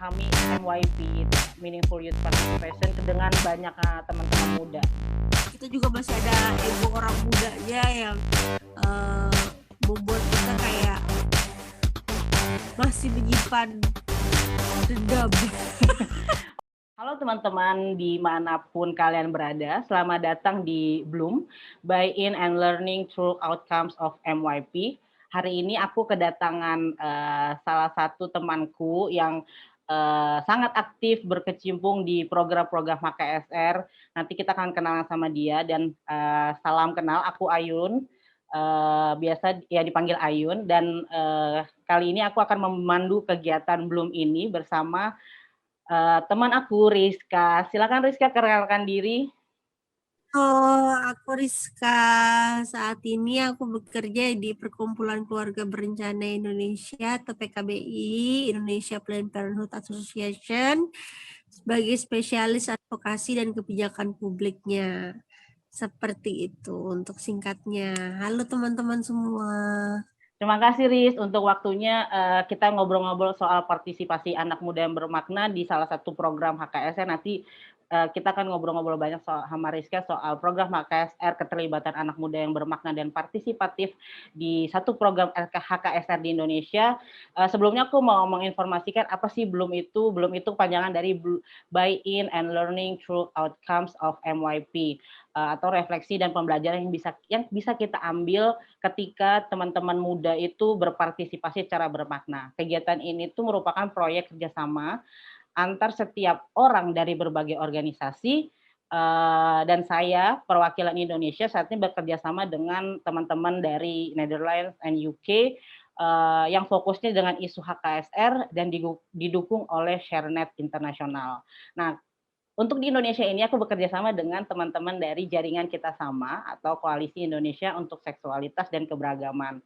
kami MYP, Meaningful Youth Participation, dengan banyak teman-teman muda. Kita juga masih ada ego orang mudanya yang membuat kita kayak masih menyimpan dendam. Halo teman-teman dimanapun kalian berada, selamat datang di Bloom, Buy-in and Learning Through Outcomes of MYP. Hari ini aku kedatangan salah satu temanku yang sangat aktif berkecimpung di program-program HKSR. Nanti kita akan kenalan sama dia dan salam kenal, aku Ayun. Biasa ya dipanggil Ayun, dan kali ini aku akan memandu kegiatan Bloom ini bersama teman aku Rizka. Silakan Rizka, kenalkan diri. Oh, aku Rizka. Saat ini aku bekerja di Perkumpulan Keluarga Berencana Indonesia atau PKBI, Indonesia Planned Parenthood Association, sebagai spesialis advokasi dan kebijakan publiknya. Seperti itu untuk singkatnya. Halo teman-teman semua. Terima kasih Riz untuk waktunya. Kita ngobrol-ngobrol soal partisipasi anak muda yang bermakna di salah satu program HKSR. Nanti kita akan ngobrol-ngobrol banyak sama Rizka soal program HKSR, keterlibatan anak muda yang bermakna dan partisipatif di satu program HKSR di Indonesia. Sebelumnya aku mau menginformasikan apa sih Bloom itu. Bloom itu panjangan dari Buy-in and Learning Through Outcomes of MYP, atau refleksi dan pembelajaran yang bisa kita ambil ketika teman-teman muda itu berpartisipasi secara bermakna. Kegiatan ini tuh merupakan proyek kerjasama antar setiap orang dari berbagai organisasi, dan saya perwakilan Indonesia saat ini bekerja sama dengan teman-teman dari Netherlands and UK yang fokusnya dengan isu HKSR dan didukung oleh ShareNet Internasional. Nah, untuk di Indonesia ini aku bekerja sama dengan teman-teman dari Jaringan Kita Sama atau Koalisi Indonesia untuk Seksualitas dan Keberagaman.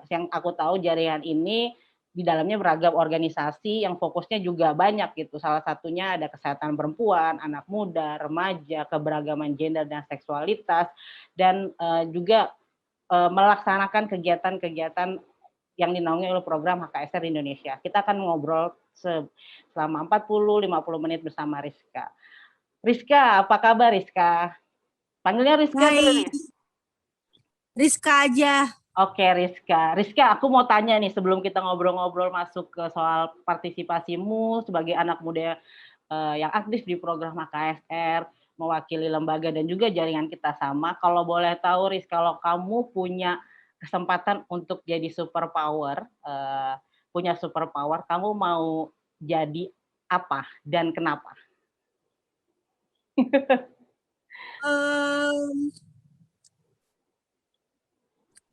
Yang aku tahu jaringan ini di dalamnya beragam organisasi yang fokusnya juga banyak gitu. Salah satunya ada kesehatan perempuan, anak muda, remaja, keberagaman gender dan seksualitas, dan juga melaksanakan kegiatan-kegiatan yang dinaungi oleh program HKSR di Indonesia. Kita akan ngobrol selama 40-50 menit bersama Rizka. Rizka, apa kabar Rizka? Panggilnya Rizka dulu nih. Rizka aja. Oke Rizka. Rizka, aku mau tanya nih sebelum kita ngobrol-ngobrol masuk ke soal partisipasimu sebagai anak muda yang aktif di program HKSR, mewakili lembaga dan juga jaringan Kita Sama. Kalau boleh tahu Riz, kalau kamu punya kesempatan untuk jadi superpower, kamu mau jadi apa dan kenapa?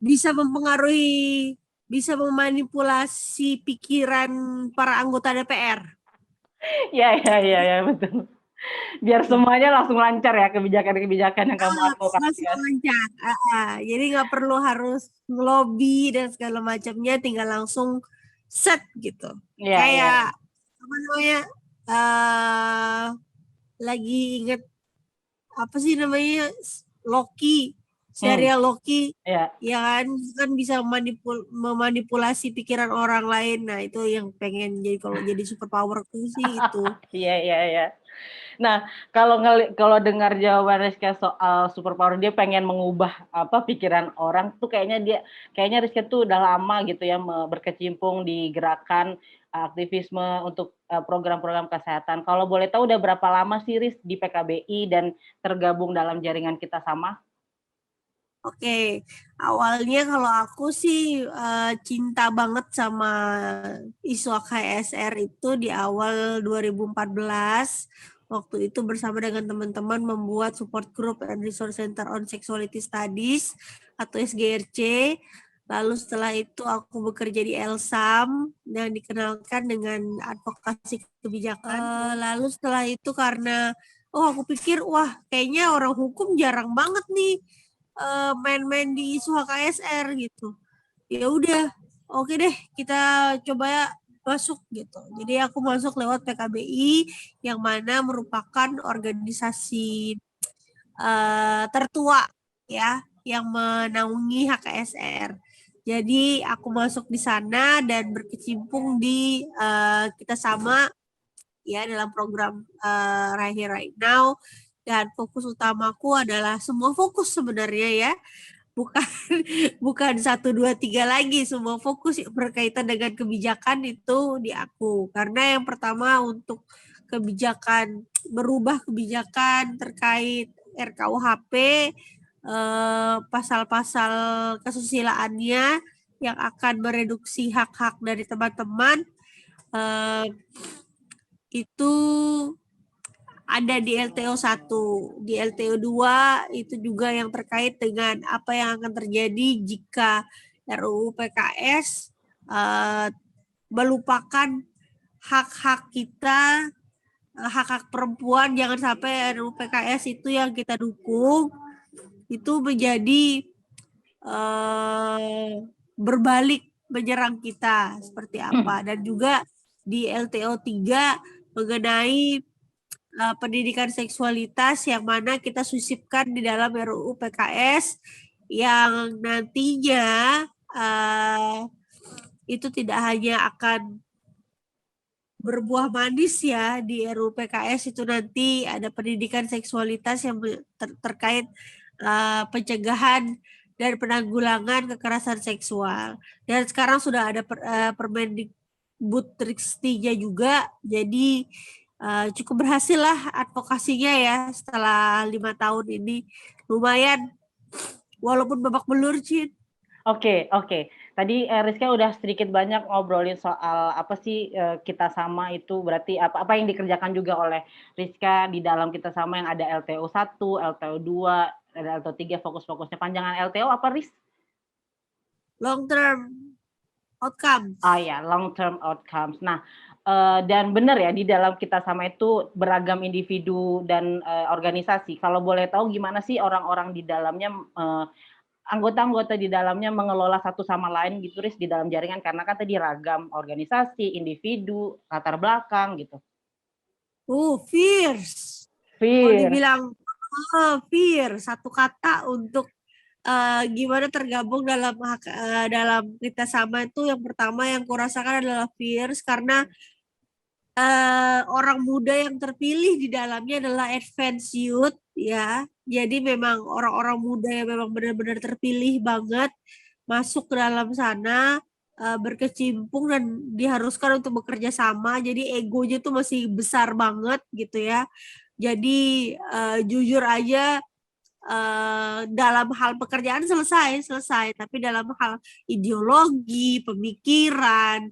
Bisa mempengaruhi, bisa memanipulasi pikiran para anggota DPR. Ya, betul. Biar semuanya langsung lancar ya kebijakan-kebijakan yang kamu advokasi. Langsung lancar. Jadi nggak perlu harus ngelobi dan segala macamnya, tinggal langsung set gitu. Kayak apa namanya? Lagi inget apa sih namanya, Loki, serial Loki, ya kan bisa memanipulasi pikiran orang lain. Nah itu yang pengen jadi kalau jadi superpower tuh sih itu. Iya. Nah, kalau dengar jawaban Rizka soal superpower, dia pengen mengubah pikiran orang tuh, kayaknya Rizka tuh udah lama gitu ya berkecimpung di gerakan aktivisme untuk program-program kesehatan. Kalau boleh tahu udah berapa lama sih Riz di PKBI dan tergabung dalam jaringan Kita Sama? Oke, awalnya kalau aku sih cinta banget sama isu KSR itu di awal 2014. Waktu itu bersama dengan teman-teman membuat support group and resource center on sexuality studies atau SGRC. Lalu setelah itu aku bekerja di Elsam dan dikenalkan dengan advokasi kebijakan. Lalu setelah itu karena aku pikir kayaknya orang hukum jarang banget nih main-main di isu HKSR gitu. Ya udah, oke deh kita coba masuk gitu. Jadi aku masuk lewat PKBI yang mana merupakan organisasi tertua ya yang menaungi HKSR. Jadi aku masuk di sana dan berkecimpung di Kita Sama ya dalam program Right Here Right Now, dan fokus utamaku adalah semua fokus sebenarnya ya, bukan bukan 1, 2, 3 lagi, semua fokus berkaitan dengan kebijakan itu di aku. Karena yang pertama untuk kebijakan, merubah kebijakan terkait RKUHP, pasal-pasal kesusilaannya yang akan mereduksi hak-hak dari teman-teman, itu ada di LTO 1. Di LTO 2 itu juga yang terkait dengan apa yang akan terjadi jika RUU PKS melupakan hak-hak kita, hak-hak perempuan. Jangan sampai RUU PKS itu yang kita dukung itu menjadi berbalik menyerang kita seperti apa. Dan juga di LTO 3 mengenai pendidikan seksualitas yang mana kita sisipkan di dalam RUU PKS yang nantinya itu tidak hanya akan berbuah manis ya di RUU PKS itu, nanti ada pendidikan seksualitas yang terkait pencegahan dan penanggulangan kekerasan seksual. Dan sekarang sudah ada Permendikbud-Ristiknya juga, jadi cukup berhasil lah advokasinya ya setelah 5 tahun ini, lumayan walaupun babak belur, Cin. Oke. Tadi Rizka udah sedikit banyak ngobrolin soal apa sih Kita Sama itu, berarti apa yang dikerjakan juga oleh Rizka di dalam Kita Sama, yang ada LTO 1, LTO 2, ada LTO 3, fokus-fokusnya. Panjangan LTO apa, Riz? Long term outcomes. Ya, long term outcomes. Nah, dan benar ya, di dalam Kita Sama itu beragam individu dan organisasi. Kalau boleh tahu gimana sih orang-orang di dalamnya, anggota-anggota di dalamnya mengelola satu sama lain gitu, Riz, di dalam jaringan, karena kan tadi ragam organisasi, individu, latar belakang gitu. Fierce. Kalau dibilang fierce, satu kata untuk gimana tergabung dalam Kita Sama itu, yang pertama yang kurasakan adalah fierce, karena orang muda yang terpilih di dalamnya adalah advanced youth ya. Jadi memang orang-orang muda yang memang benar-benar terpilih banget masuk ke dalam sana, berkecimpung dan diharuskan untuk bekerja sama. Jadi egonya tuh masih besar banget gitu ya. Jadi jujur aja, dalam hal pekerjaan selesai, tapi dalam hal ideologi, pemikiran,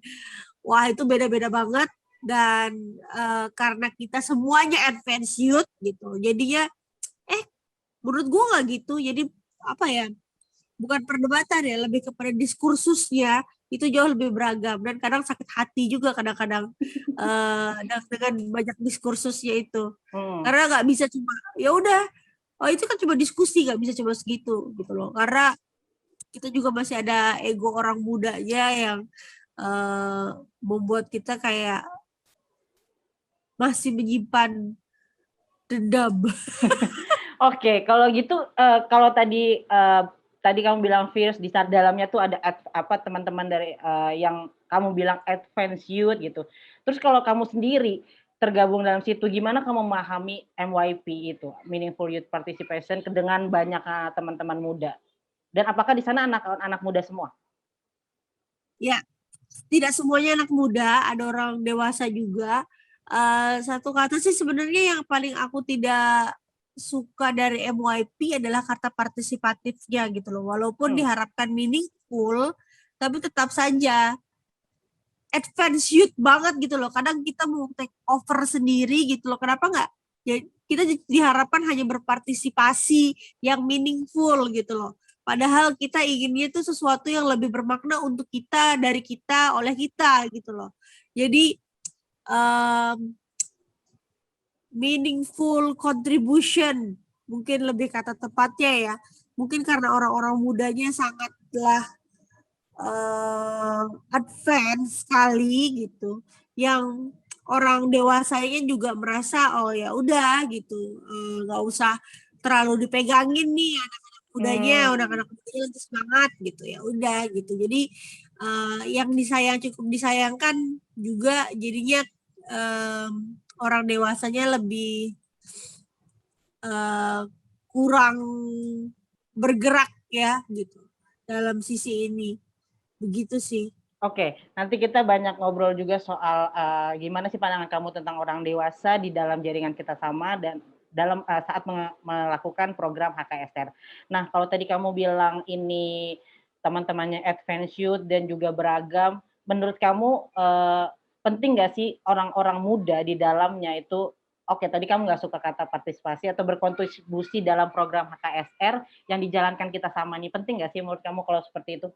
wah itu beda-beda banget. Dan karena kita semuanya advanced youth gitu, jadinya menurut gue nggak gitu. Jadi apa ya, bukan perdebatan ya, lebih kepada diskursusnya itu jauh lebih beragam, dan kadang sakit hati juga kadang-kadang dengan banyak diskursusnya itu. Karena nggak bisa cuma ya udah, itu kan cuma diskusi, nggak bisa cuma segitu gitu loh. Karena kita juga masih ada ego orang mudanya yang membuat kita kayak masih menyimpan dendam. Oke, kalau gitu, kalau tadi kamu bilang fierce, di dalamnya tuh ada apa, teman-teman dari yang kamu bilang advanced youth gitu. Terus kalau kamu sendiri tergabung dalam situ, gimana kamu memahami MYP itu, Meaningful Youth Participation, dengan banyak teman-teman muda? Dan apakah di sana anak muda semua? Ya, tidak semuanya anak muda, ada orang dewasa juga. Satu kata sih sebenarnya yang paling aku tidak suka dari MYP adalah kata partisipatifnya gitu loh. Walaupun diharapkan meaningful, tapi tetap saja advance youth banget gitu loh. Kadang kita mau take over sendiri gitu loh. Kenapa nggak? Ya, kita diharapkan hanya berpartisipasi yang meaningful gitu loh. Padahal kita inginnya itu sesuatu yang lebih bermakna untuk kita, dari kita, oleh kita gitu loh. Jadi meaningful contribution mungkin lebih kata tepatnya ya. Mungkin karena orang-orang mudanya sangatlah advance sekali gitu, yang orang dewasanya juga merasa oh ya udah gitu, nggak usah terlalu dipegangin nih anak-anak mudanya, anak-anak mudanya lagi semangat gitu ya udah gitu. Jadi yang cukup disayangkan juga jadinya orang dewasanya lebih kurang bergerak ya gitu dalam sisi ini, begitu sih. Oke, nanti kita banyak ngobrol juga soal gimana sih pandangan kamu tentang orang dewasa di dalam jaringan Kita Sama dan dalam saat melakukan program HKSR. Nah, kalau tadi kamu bilang ini teman-temannya advance youth dan juga beragam, menurut kamu penting nggak sih orang-orang muda di dalamnya itu? Oke, tadi kamu nggak suka kata partisipasi atau berkontribusi dalam program HKSR yang dijalankan Kita Sama ini, penting nggak sih menurut kamu kalau seperti itu?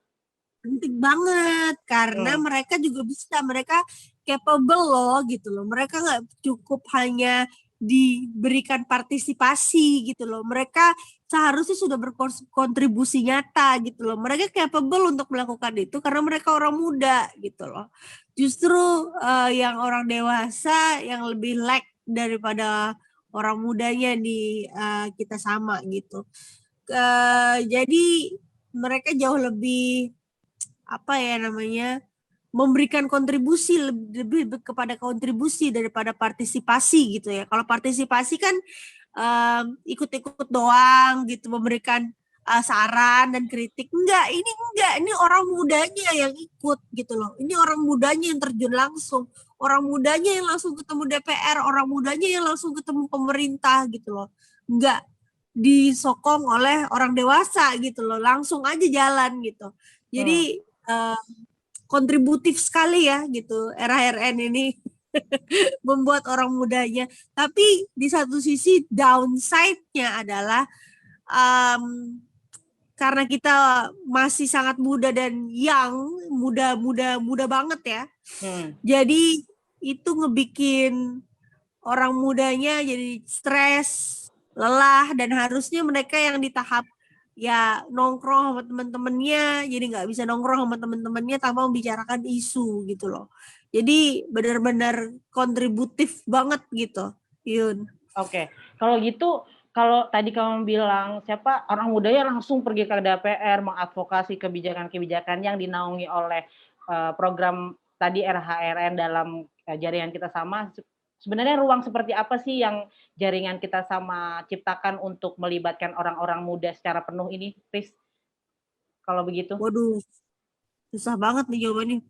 Penting banget karena mereka juga bisa, mereka capable loh gitu loh. Mereka nggak cukup hanya diberikan partisipasi gitu loh. Mereka seharusnya sudah berkontribusi nyata gitu loh. Mereka capable untuk melakukan itu karena mereka orang muda gitu loh. Justru yang orang dewasa yang lebih lag daripada orang mudanya di Kita Sama gitu. Jadi mereka jauh lebih memberikan kontribusi, lebih kepada kontribusi daripada partisipasi gitu ya. Kalau partisipasi kan ikut-ikut doang gitu, memberikan saran dan kritik. Enggak, ini orang mudanya yang ikut gitu loh. Ini orang mudanya yang terjun langsung, orang mudanya yang langsung ketemu DPR, orang mudanya yang langsung ketemu pemerintah gitu loh. Enggak disokong oleh orang dewasa gitu loh, langsung aja jalan gitu. Jadi kontributif sekali ya gitu RHRN ini membuat orang mudanya. Tapi di satu sisi downside-nya adalah karena kita masih sangat muda dan muda banget ya. Jadi itu ngebikin orang mudanya jadi stres, lelah, dan harusnya mereka yang di tahap ya nongkrong sama teman-temannya jadi nggak bisa nongkrong sama teman-temannya tanpa membicarakan isu gitu loh. Jadi benar-benar kontributif banget gitu, Yun. Oke, kalau gitu, kalau tadi kamu bilang orang mudanya langsung pergi ke DPR mengadvokasi kebijakan-kebijakan yang dinaungi oleh program tadi RHRN dalam jaringan Kita Sama. Sebenarnya ruang seperti apa sih yang jaringan Kita Sama ciptakan untuk melibatkan orang-orang muda secara penuh ini, Riz? Kalau begitu? Waduh, susah banget nih jawabannya.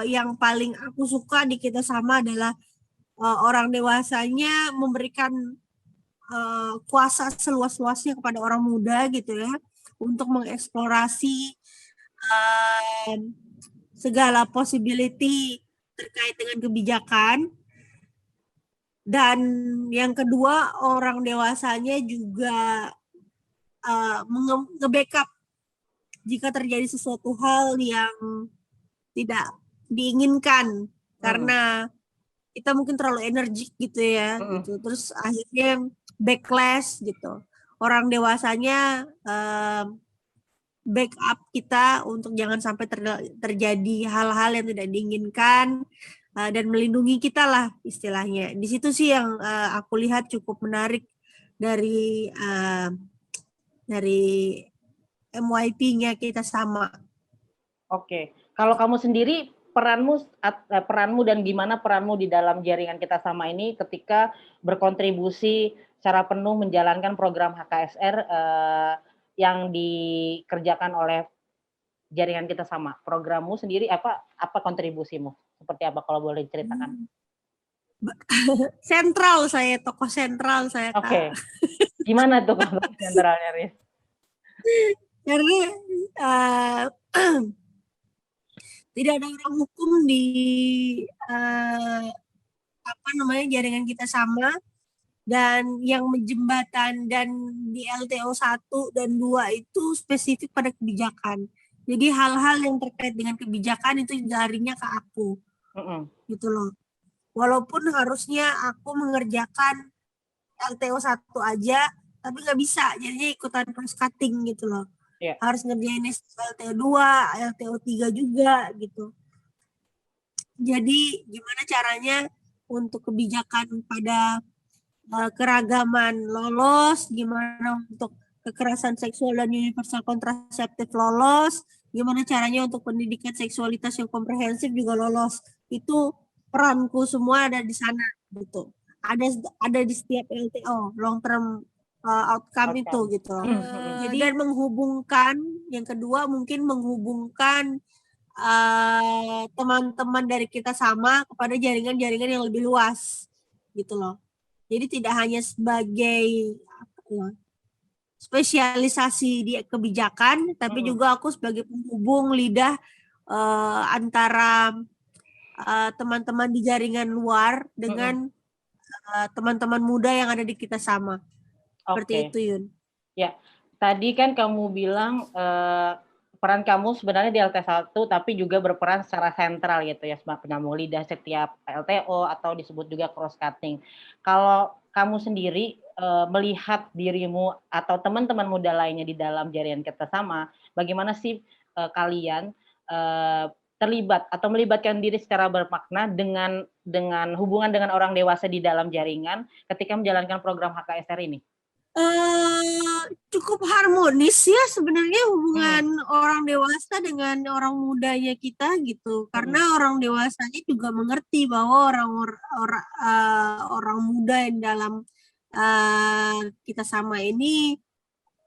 Yang paling aku suka di Kita Sama adalah orang dewasanya memberikan kuasa seluas-luasnya kepada orang muda gitu ya, untuk mengeksplorasi segala possibility terkait dengan kebijakan. Dan yang kedua, orang dewasanya juga nge-backup jika terjadi sesuatu hal yang tidak diinginkan karena kita mungkin terlalu energik gitu ya gitu. Terus akhirnya backlash gitu. Orang dewasanya backup kita untuk jangan sampai terjadi hal-hal yang tidak diinginkan dan melindungi kita lah istilahnya. Di situ sih yang aku lihat cukup menarik dari MYP-nya Kita Sama. Oke, kalau kamu sendiri peranmu dan gimana peranmu di dalam jaringan Kita Sama ini ketika berkontribusi secara penuh menjalankan program HKSR yang dikerjakan oleh jaringan Kita Sama. Programmu sendiri apa kontribusimu? Seperti apa kalau boleh diceritakan? Tokoh sentral saya. Oke. Gimana tuh tokoh sentralnya, Riz? Karena tidak ada orang hukum di jaringan Kita Sama, dan yang menjembatan dan di LTO 1 dan 2 itu spesifik pada kebijakan. Jadi hal-hal yang terkait dengan kebijakan itu jarinya ke aku. Gitu loh. Walaupun harusnya aku mengerjakan LTO 1 aja, tapi nggak bisa. Jadinya ikutan cross cutting gitu loh. Yeah. Harus ngerjain LTO 2, LTO 3 juga gitu. Jadi gimana caranya untuk kebijakan pada keragaman lolos, gimana untuk kekerasan seksual dan universal kontraseptif lolos, gimana caranya untuk pendidikan seksualitas yang komprehensif juga lolos. Itu peranku semua ada di sana gitu. Ada di setiap LTO, long term outcome itu gitu. Jadi dan menghubungkan, yang kedua mungkin menghubungkan teman-teman dari kita sama kepada jaringan-jaringan yang lebih luas gitu loh. Jadi tidak hanya sebagai spesialisasi di kebijakan, tapi juga aku sebagai penghubung lidah antara teman-teman di jaringan luar dengan teman-teman muda yang ada di kita sama. Seperti itu, Yun. Ya, tadi kan kamu bilang peran kamu sebenarnya di LT1 tapi juga berperan secara sentral gitu ya sebagai penyambung lidah setiap LTO atau disebut juga cross cutting. Kalau kamu sendiri melihat dirimu atau teman-teman muda lainnya di dalam jaringan kerjasama, bagaimana sih kalian terlibat atau melibatkan diri secara bermakna dengan hubungan dengan orang dewasa di dalam jaringan ketika menjalankan program HKSR ini? Cukup harmonis ya sebenarnya hubungan orang dewasa dengan orang mudanya kita gitu, karena orang dewasanya juga mengerti bahwa orang muda yang dalam kita sama ini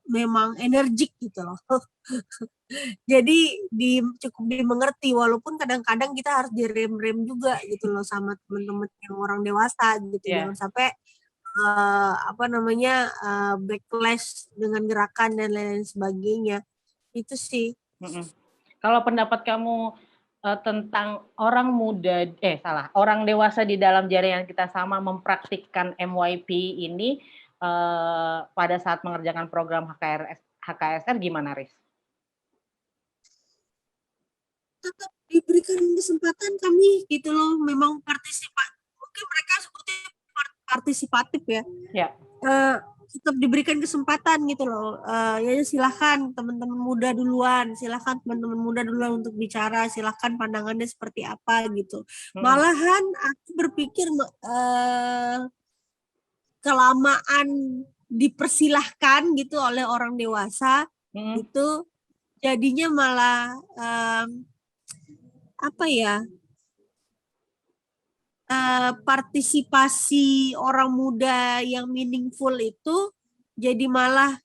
memang energik gitu loh. Jadi cukup dimengerti, walaupun kadang-kadang kita harus direm-rem juga gitu loh sama teman-teman yang orang dewasa gitu. Jangan sampai backlash dengan gerakan dan lain-lain sebagainya. Itu sih. Kalau pendapat kamu tentang orang dewasa di dalam jaringan kita sama mempraktikkan MYP ini pada saat mengerjakan program HKSR gimana, Riz? Tetap diberikan kesempatan kami gitu loh, memang mungkin mereka sebutnya partisipatif ya. Tetap diberikan kesempatan gitu loh. Ya silahkan teman-teman muda duluan, untuk bicara, silahkan pandangannya seperti apa gitu. Malahan aku berpikir kelamaan dipersilahkan gitu oleh orang dewasa itu jadinya malah partisipasi orang muda yang meaningful itu jadi malah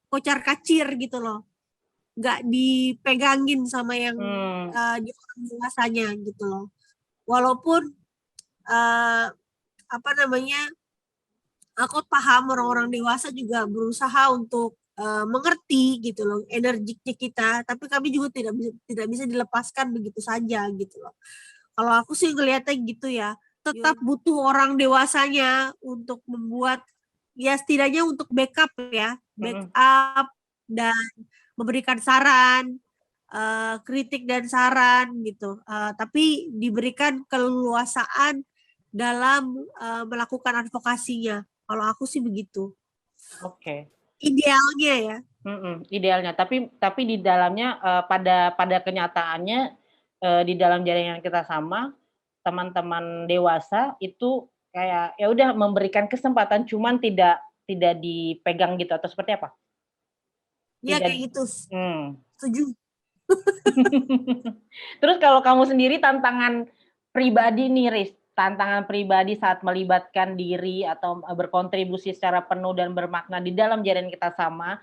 kocar-kacir gitu loh, nggak dipegangin sama yang di orang dewasanya gitu loh. Walaupun aku paham orang-orang dewasa juga berusaha untuk mengerti gitu loh energiknya kita, tapi kami juga tidak bisa dilepaskan begitu saja gitu loh. Kalau aku sih ngelihatnya gitu ya, tetap butuh orang dewasanya untuk membuat, ya setidaknya untuk backup dan memberikan saran, kritik dan saran gitu. Tapi diberikan keleluasaan dalam melakukan advokasinya. Kalau aku sih begitu. Idealnya ya. Idealnya, tapi di dalamnya pada kenyataannya di dalam jaringan kita sama teman-teman dewasa itu kayak ya udah memberikan kesempatan cuman tidak dipegang gitu atau seperti apa? Iya kayak gitu. Setuju. Terus kalau kamu sendiri tantangan pribadi nih, Riz, tantangan pribadi saat melibatkan diri atau berkontribusi secara penuh dan bermakna di dalam jaringan kita sama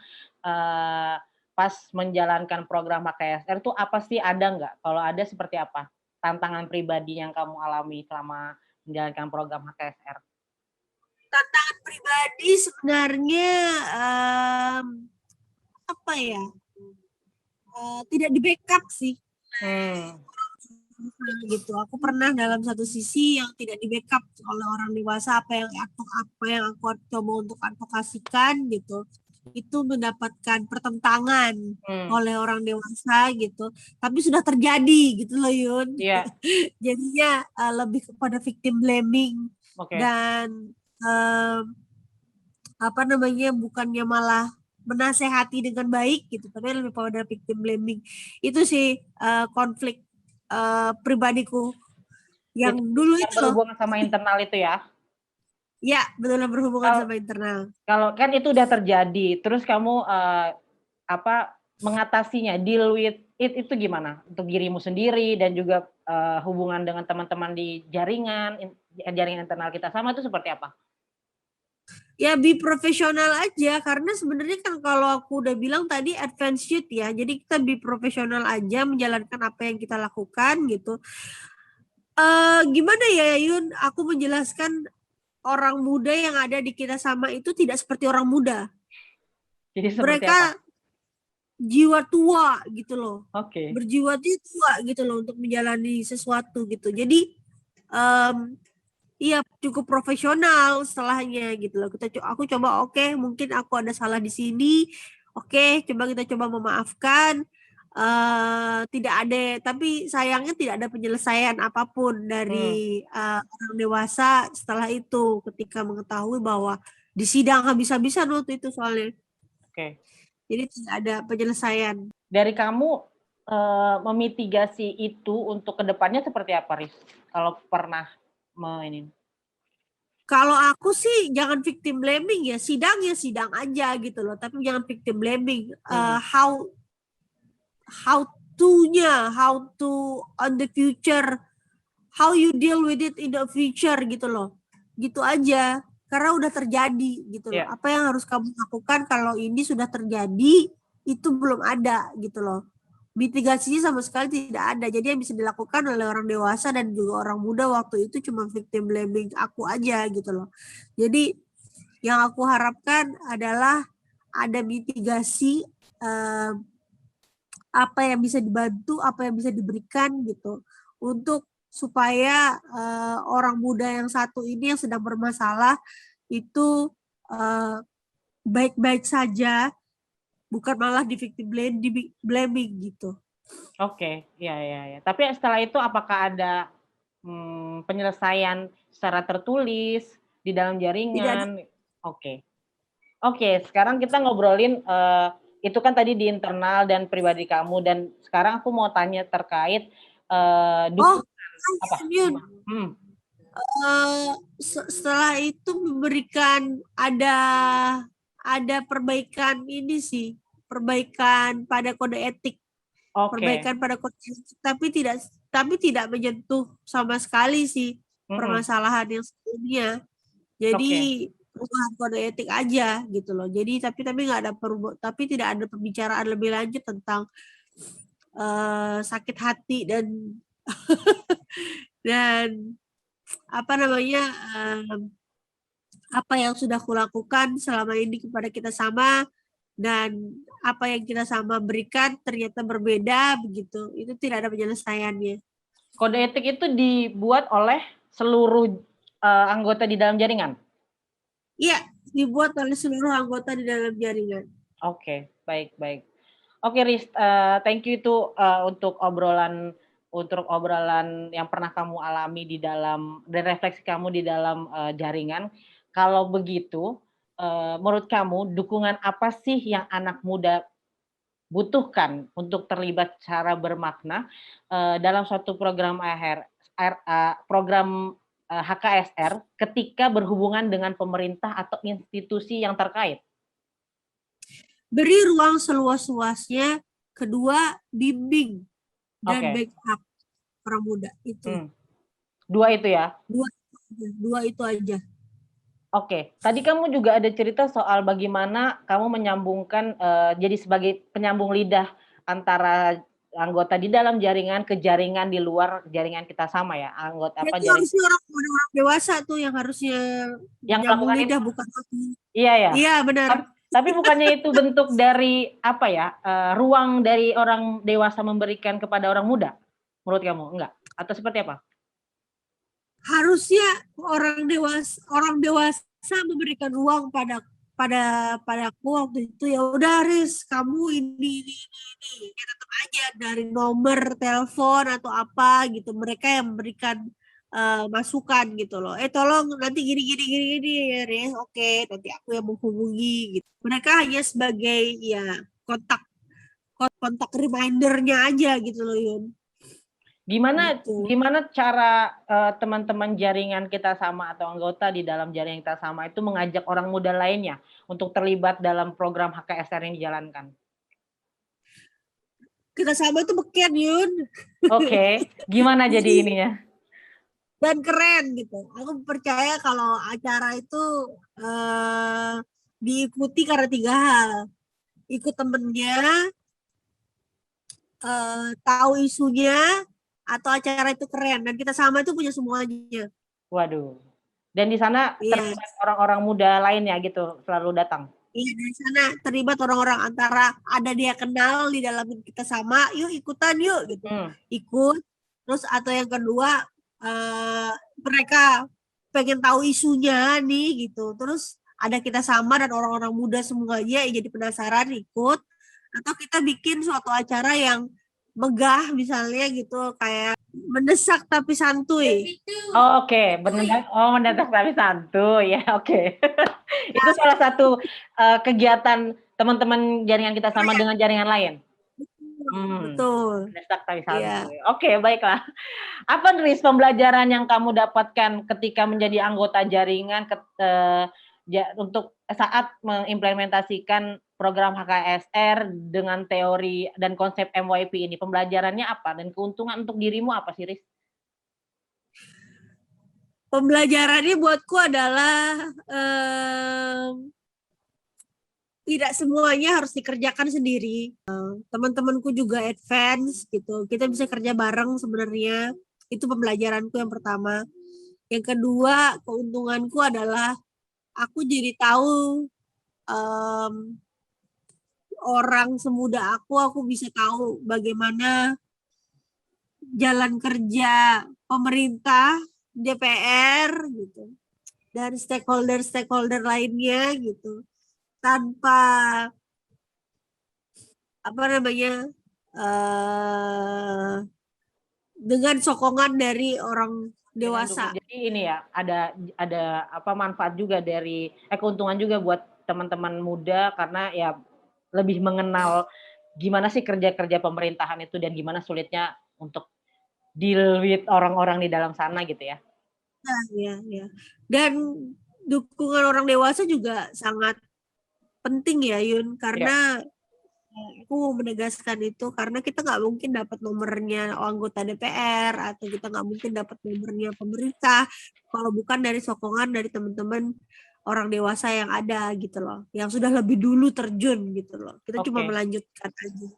pas menjalankan program HKSR itu apa sih, ada nggak? Kalau ada seperti apa tantangan pribadi yang kamu alami selama menjalankan program HKSR? Tantangan pribadi sebenarnya tidak di backup sih. Gitu. Aku pernah dalam satu sisi yang tidak di backup oleh orang dewasa, apa yang aku coba untuk advokasikan gitu, itu mendapatkan pertentangan oleh orang dewasa gitu, tapi sudah terjadi gitu loh Yun. Jadinya lebih kepada victim blaming dan bukannya malah menasehati dengan baik gitu, tapi lebih pada victim blaming. Itu sih konflik pribadiku yang dulu itu berhubungan sama internal itu ya. Ya, betul berhubungan Kalau sama internal. kalau kan itu udah terjadi, terus kamu mengatasinya, deal with it itu gimana? Untuk dirimu sendiri dan juga hubungan dengan teman-teman di jaringan internal kita sama itu seperti apa? Ya be profesional aja, karena sebenarnya kan kalau aku udah bilang tadi advance shoot ya, jadi kita be profesional aja menjalankan apa yang kita lakukan gitu. Gimana ya Yun, aku menjelaskan orang muda yang ada di kita sama itu tidak seperti orang muda. Jadi seperti apa? Mereka jiwa tua gitu loh, Oke. berjiwa tua gitu loh untuk menjalani sesuatu gitu. Jadi iya cukup profesional setelahnya gitu loh. Aku coba oke, mungkin aku ada salah di sini. Oke, kita coba memaafkan. Tidak ada, tapi sayangnya tidak ada penyelesaian apapun dari orang dewasa setelah itu ketika mengetahui bahwa di sidang habis-habisan waktu itu soalnya. Oke. Jadi tidak ada penyelesaian. Dari kamu memitigasi itu untuk kedepannya seperti apa, Riz? Kalau pernah ini. Kalau aku sih jangan victim blaming ya, sidang aja gitu loh, tapi jangan victim blaming. How to on the future, how you deal with it in the future gitu loh, gitu aja, karena udah terjadi gitu loh. Apa yang harus kamu lakukan kalau ini sudah terjadi itu belum ada gitu loh, mitigasinya sama sekali tidak ada. Jadi yang bisa dilakukan oleh orang dewasa dan juga orang muda waktu itu cuma victim blaming aku aja gitu loh. Jadi yang aku harapkan adalah ada mitigasi, apa yang bisa dibantu, apa yang bisa diberikan gitu untuk supaya orang muda yang satu ini yang sedang bermasalah itu baik-baik saja, bukan malah di victim blaming gitu. Oke, ya. Tapi setelah itu apakah ada penyelesaian secara tertulis di dalam jaringan? Oke. Sekarang kita ngobrolin itu kan tadi di internal dan pribadi kamu, dan sekarang aku mau tanya terkait dukungan. Apa? Setelah itu memberikan ada perbaikan ini sih, perbaikan pada kode etik. Perbaikan pada kode etik, tapi tidak menyentuh sama sekali sih permasalahan yang sebelumnya. Jadi perubahan kode etik aja gitu loh. Jadi tapi tidak ada pembicaraan lebih lanjut tentang sakit hati dan dan apa namanya, apa yang sudah kulakukan selama ini kepada kita sama, dan apa yang kita sama berikan ternyata berbeda begitu. Itu tidak ada penyelesaiannya. Kode etik itu dibuat oleh seluruh anggota di dalam jaringan? Iya, dibuat oleh seluruh anggota di dalam jaringan. Oke, baik. Oke, Riz, thank you itu untuk obrolan yang pernah kamu alami dan refleksi kamu di dalam jaringan. Kalau begitu, menurut kamu dukungan apa sih yang anak muda butuhkan untuk terlibat secara bermakna dalam suatu program HKSR ketika berhubungan dengan pemerintah atau institusi yang terkait? Beri ruang seluas-luasnya, kedua bimbing dan backup orang muda itu. Dua itu ya? Dua itu aja. Oke, tadi kamu juga ada cerita soal bagaimana kamu menyambungkan jadi sebagai penyambung lidah antara anggota di dalam jaringan ke jaringan di luar jaringan kita sama ya, anggota apa jaringan. Harusnya orang dewasa tuh yang harusnya yang melakukan lidah, bukan aku. Iya ya. Iya benar. Tapi bukannya itu bentuk dari apa ya, ruang dari orang dewasa memberikan kepada orang muda? Menurut kamu enggak? Atau seperti apa? Harusnya orang dewasa memberikan ruang padaku waktu itu. Ya udah Riz, kamu ini ya tetap aja dari nomor telepon atau apa gitu, mereka yang memberikan masukan gitu loh. Tolong nanti gini ya Riz. Oke, nanti aku yang menghubungi gitu. Mereka hanya sebagai ya kontak remindernya aja gitu loh Yun. Gimana gitu. gimana cara, teman-teman jaringan kita sama atau anggota di dalam jaringan kita sama itu mengajak orang muda lainnya untuk terlibat dalam program HKSR yang dijalankan? Kita sama itu beken Yun. Oke, gimana jadi ininya? Dan keren gitu. Aku percaya kalau acara itu diikuti karena 3 hal. Ikut temennya, tahu isunya, atau acara itu keren. Dan kita sama itu punya semuanya. Waduh, dan di sana Iya. terlibat orang-orang muda lainnya gitu, selalu datang? Iya, dari sana terlibat orang-orang antara ada dia kenal di dalam kita sama, yuk ikutan yuk gitu. Ikut. Terus atau yang kedua, mereka pengen tahu isunya nih gitu. Terus ada kita sama dan orang-orang muda semuanya yang jadi penasaran ikut. Atau kita bikin suatu acara yang megah misalnya gitu, kayak mendesak tapi santuy. Oh, oke, mendesak tapi santuy, ya oke. Itu salah satu kegiatan teman-teman jaringan kita sama dengan jaringan lain? Betul. Mendesak tapi Iya. santuy. Oke, baiklah. Apa Riz pembelajaran yang kamu dapatkan ketika menjadi anggota jaringan untuk saat mengimplementasikan program HKSR dengan teori dan konsep MYP ini? Pembelajarannya apa dan keuntungan untuk dirimu apa sih, Riz? Pembelajarannya buatku adalah tidak semuanya harus dikerjakan sendiri. Teman-temanku juga advance gitu. Kita bisa kerja bareng sebenarnya. Itu pembelajaranku yang pertama. Yang kedua, keuntunganku adalah aku jadi tahu orang semuda aku bisa tahu bagaimana jalan kerja pemerintah, DPR gitu, dan stakeholder lainnya gitu, tanpa dengan sokongan dari orang dewasa. Jadi ini ya, ada manfaat juga dari keuntungan juga buat teman-teman muda karena ya lebih mengenal gimana sih kerja-kerja pemerintahan itu dan gimana sulitnya untuk deal with orang-orang di dalam sana gitu ya. Iya. Dan dukungan orang dewasa juga sangat penting ya Yun, karena aku menegaskan itu karena kita nggak mungkin dapat nomornya anggota DPR atau kita nggak mungkin dapat nomornya pemerintah kalau bukan dari sokongan dari teman-teman orang dewasa yang ada gitu loh, yang sudah lebih dulu terjun gitu loh. Kita cuma melanjutkan aja.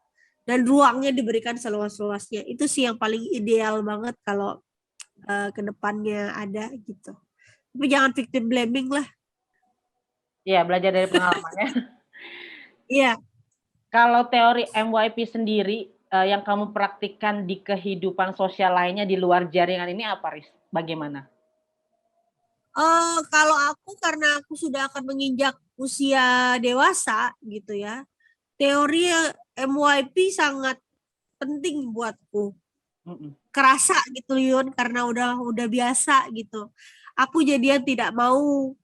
Dan ruangnya diberikan seluas-luasnya. Itu sih yang paling ideal banget kalau ke depannya ada gitu. Tapi jangan victim blaming lah. Iya, belajar dari pengalamannya. Iya. Kalau teori MYP sendiri yang kamu praktikkan di kehidupan sosial lainnya di luar jaringan ini apa, Riz? Bagaimana? Kalau aku karena aku sudah akan menginjak usia dewasa gitu ya, teori MYP sangat penting buatku. Kerasa gitu Yun, karena udah biasa gitu. Aku jadinya tidak mau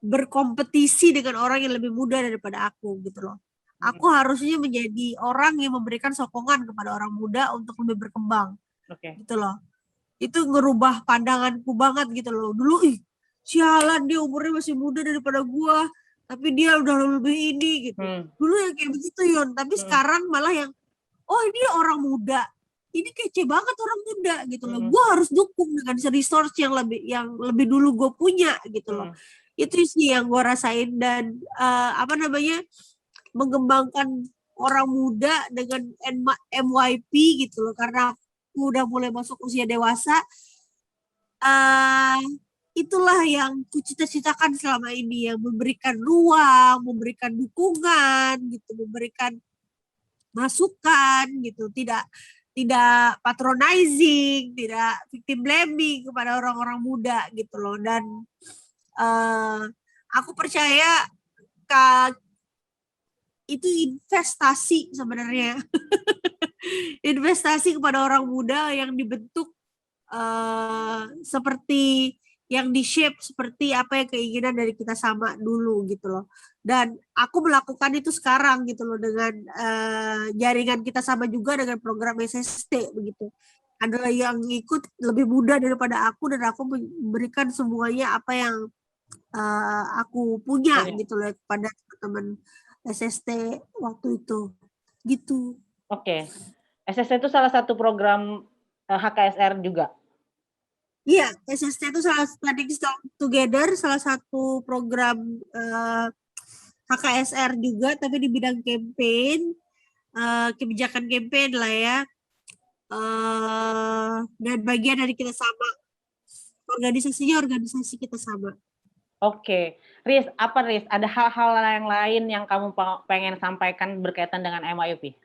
berkompetisi dengan orang yang lebih muda daripada aku gitu loh. Aku harusnya menjadi orang yang memberikan sokongan kepada orang muda untuk lebih berkembang. Gitu loh. Itu ngerubah pandanganku banget gitu loh. Dulu sialan dia umurnya masih muda daripada gua, tapi dia udah lebih ini gitu. Dulu yang kayak begitu Yun, tapi sekarang malah yang ini orang muda. Ini kece banget orang muda gitu loh. Gua harus dukung dengan resource yang lebih dulu gue punya gitu loh. Itu sih yang gue rasain dan mengembangkan orang muda dengan MYP gitu loh, karena aku udah mulai masuk usia dewasa. Itulah yang kucita-citakan selama ini, yang memberikan ruang, memberikan dukungan gitu, memberikan masukan gitu, tidak patronizing, tidak victim blaming kepada orang-orang muda gitu loh. Dan aku percaya itu investasi sebenarnya. Investasi kepada orang muda yang dibentuk seperti yang di-shape seperti apa yang keinginan dari kita sama dulu gitu loh. Dan aku melakukan itu sekarang gitu loh dengan jaringan kita sama juga dengan program SST begitu. ada yang ikut lebih muda daripada aku dan aku memberikan semuanya apa yang aku punya gitu loh kepada teman SST waktu itu gitu. Oke. SST itu salah satu program HKSR juga. Iya, SST itu Studying Together, salah satu program HKSR juga, tapi di bidang campaign, kebijakan campaign lah ya. Dan bagian dari kita sama, organisasinya organisasi kita sama. Oke, Riz, apa Riz? Ada hal-hal yang lain yang kamu pengen sampaikan berkaitan dengan MYUP?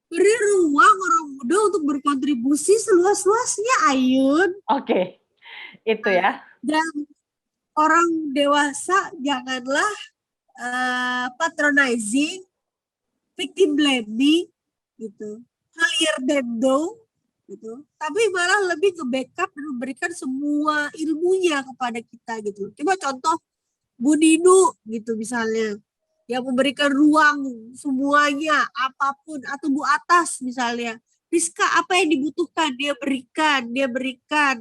Beri ruang orang muda untuk berkontribusi seluas-luasnya, Ayun. Oke, itu ya. Dan orang dewasa janganlah patronizing, victim blaming, gitu, holier than thou, gitu. Tapi malah lebih ke backup dan memberikan semua ilmunya kepada kita, gitu. Coba contoh Bu Ninu, gitu misalnya, yang memberikan ruang semuanya, apapun, atau Bu Atas misalnya. Rizka, apa yang dibutuhkan dia berikan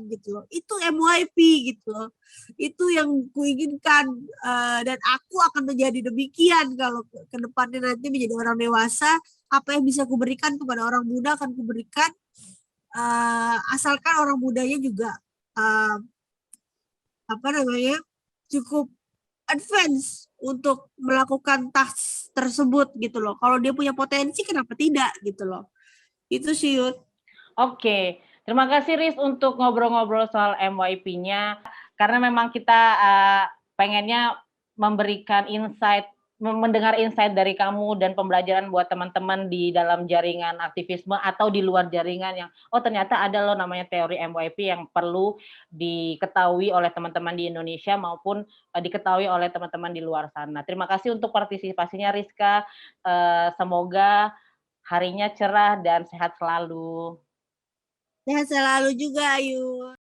gitu loh. Itu MYP gitu loh. Itu yang kuinginkan dan aku akan menjadi demikian kalau ke depannya nanti menjadi orang dewasa. Apa yang bisa kuberikan kepada orang muda akan kuberikan, asalkan orang mudanya juga cukup advance untuk melakukan task tersebut gitu loh. Kalau dia punya potensi kenapa tidak gitu loh. Itu sih Yud. Oke, terima kasih Riz untuk ngobrol-ngobrol soal MYP-nya. Karena memang kita pengennya memberikan insight, mendengar insight dari kamu dan pembelajaran buat teman-teman di dalam jaringan aktivisme atau di luar jaringan yang, oh ternyata ada loh namanya teori MYP yang perlu diketahui oleh teman-teman di Indonesia maupun diketahui oleh teman-teman di luar sana. Terima kasih untuk partisipasinya Rizka. Semoga harinya cerah dan sehat selalu. Sehat selalu juga Ayu.